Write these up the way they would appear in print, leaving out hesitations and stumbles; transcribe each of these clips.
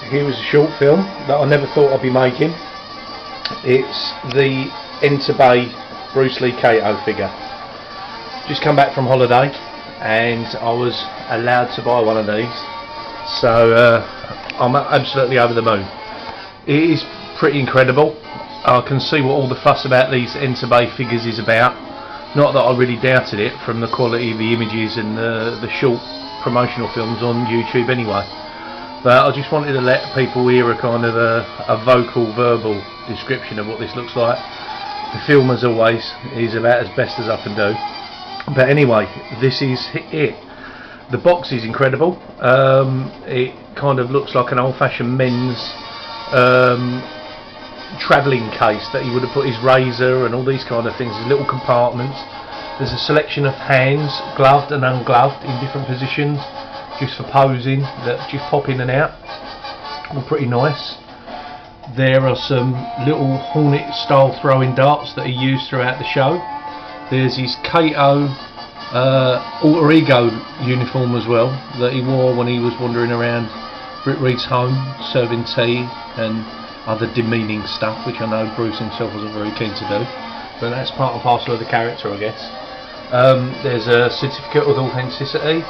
here is a short film that I never thought I'd be making. It's the Enterbay Bruce Lee Kato figure. Just come back from holiday and I was allowed to buy one of these, so I'm absolutely over the moon. It is pretty incredible. I can see what all the fuss about these Enterbay figures is about. Not that I really doubted it from the quality of the images and the short promotional films on YouTube anyway. But I just wanted to let people hear a kind of a vocal, verbal description of what this looks like. The film, as always, is about as best as I can do. But anyway, this is it. The box is incredible. It kind of looks like an old-fashioned men's travelling case that he would have put his razor and all these kind of things. There's little compartments. There's a selection of hands, gloved and ungloved, in different positions, just for posing, that just pop in and out. All pretty nice. There are some little Hornet style throwing darts that he used throughout the show. There's his Kato alter ego uniform as well, that he wore when he was wandering around Britt Reed's home serving tea and other demeaning stuff, which I know Bruce himself wasn't very keen to do, but that's part and parcel of the character, I guess. There's a certificate of authenticity,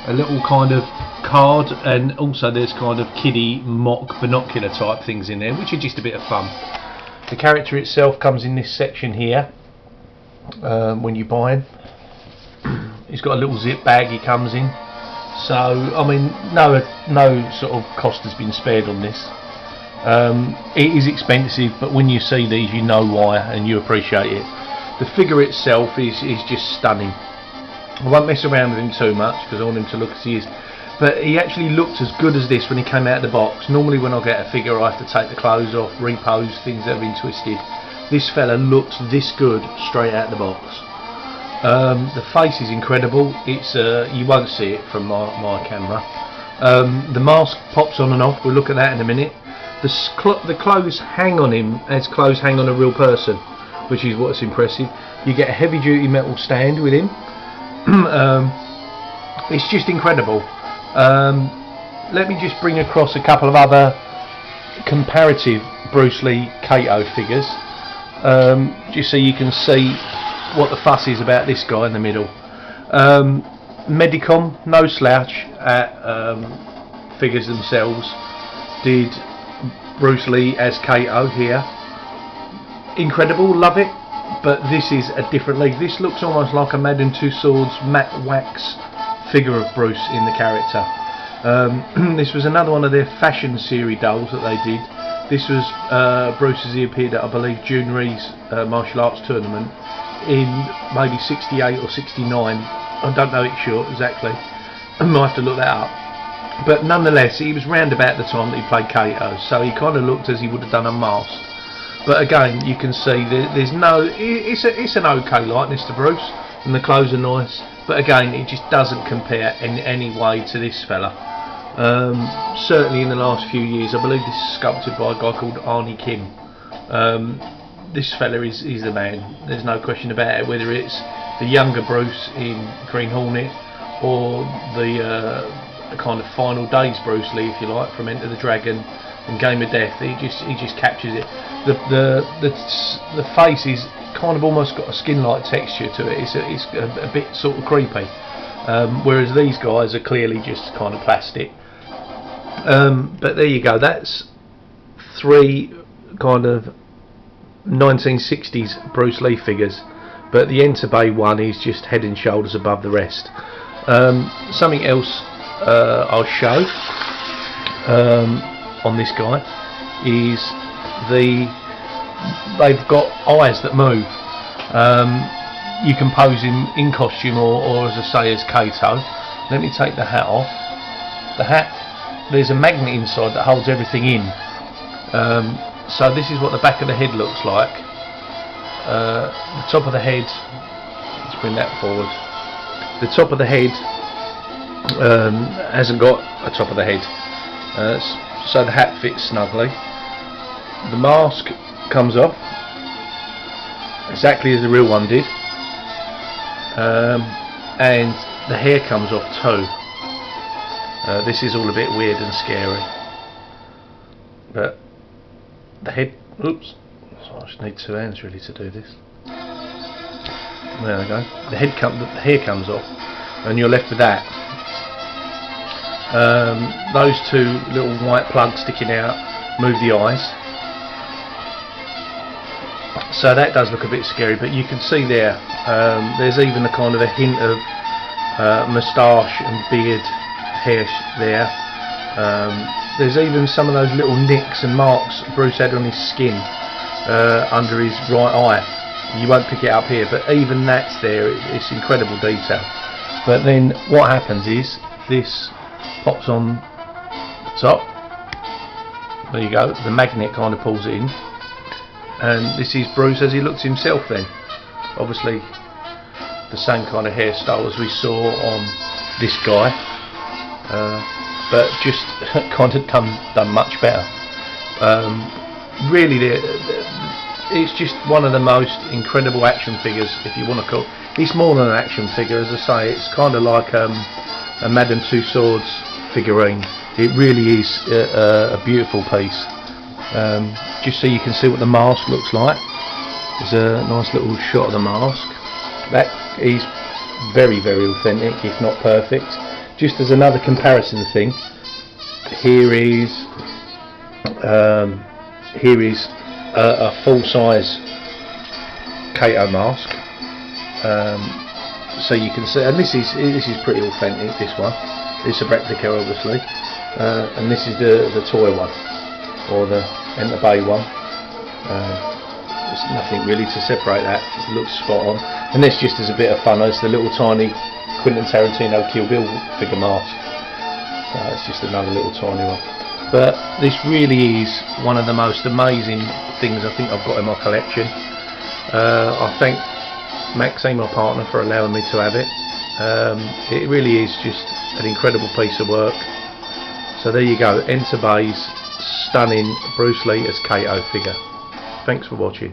a little kind of card, and also there's kind of kiddie mock binocular type things in there, which are just a bit of fun. The character itself comes in this section here when you buy him. He's got a little zip bag he comes in, so I mean no sort of cost has been spared on this. It is expensive, but when you see these you know why and you appreciate it. The figure itself is just stunning. I won't mess around with him too much because I want him to look as he is, but he actually looked as good as this when he came out of the box. Normally when I get a figure I have to take the clothes off, repose things that have been twisted. This fella looks this good straight out of the box. The face is incredible. It's you won't see it from my camera. The mask pops on and off, we'll look at that in a minute. The clothes hang on him as clothes hang on a real person, which is what's impressive. You get a heavy duty metal stand with him. It's just incredible. Let me just bring across a couple of other comparative Bruce Lee Kato figures, just so you can see what the fuss is about this guy in the middle. Medicom, no slouch at figures themselves, did Bruce Lee as Kato here. Incredible, love it, but this is a different league. This looks almost like a Madden Two Swords matte wax figure of Bruce in the character. This was another one of their fashion series dolls that they did. This was Bruce as he appeared at, I believe, June Ree's martial arts tournament in maybe 68 or 69. I don't know it sure exactly. I might have to look that up. But nonetheless, he was round about the time that he played Kato, so he kind of looked as he would have done unmasked. But again, you can see there's no. It's an okay likeness to Bruce, and the clothes are nice. But again, it just doesn't compare in any way to this fella. Certainly in the last few years, I believe this is sculpted by a guy called Arnie Kim. This fella is the man. There's no question about it. Whether it's the younger Bruce in Green Hornet or the kind of final days Bruce Lee, if you like, from Enter the Dragon and Game of Death, he just captures it. The face is kind of almost got a skin-like texture to it. It's a bit sort of creepy, whereas these guys are clearly just kind of plastic. But there you go. That's three kind of 1960s Bruce Lee figures, but the Enterbay one is just head and shoulders above the rest. Something else I'll show on this guy is they've got eyes that move. You can pose him in costume or as I say as Kato. Let me take the hat off. The hat, there's a magnet inside that holds everything in. So this is what the back of the head looks like. The top of the head, let's bring that forward. The top of the head hasn't got a top of the head, so the hat fits snugly. The mask comes off exactly as the real one did, and the hair comes off too. This is all a bit weird and scary. but the head, oops, so I just need 2 hands really to do this. There we go. The hair comes off, and you're left with that. Those 2 little white plugs sticking out move the eyes, so that does look a bit scary. But you can see there, there's even a kind of a hint of moustache and beard hair there. There's even some of those little nicks and marks Bruce had on his skin under his right eye. You won't pick it up here, but even that's there. It's incredible detail. But then what happens is this pops on top. There you go. The magnet kind of pulls it in, and this is Bruce as he looks himself. Then, obviously, the same kind of hairstyle as we saw on this guy. But just kind of done much better. Really, it's just one of the most incredible action figures, if you want to call. It's more than an action figure, as I say. It's kind of like a Madame Tussauds figurine. It really is a beautiful piece. Just so you can see what the mask looks like. There's a nice little shot of the mask. That is very, very authentic, if not perfect. Just as another comparison thing, here is a full-size Kato mask. So you can see, and this is pretty authentic. This one, it's a replica, obviously, and this is the toy one, or the Enterbay one. There's nothing really to separate that. It looks spot on, and this just as a bit of fun. It's the little tiny Quentin Tarantino Kill Bill figure mask. So it's just another little tiny one. But this really is one of the most amazing things I think I've got in my collection. I thank Maxine, my partner, for allowing me to have it. It really is just an incredible piece of work. So there you go, Enterbay's stunning Bruce Lee as Kato figure. Thanks for watching.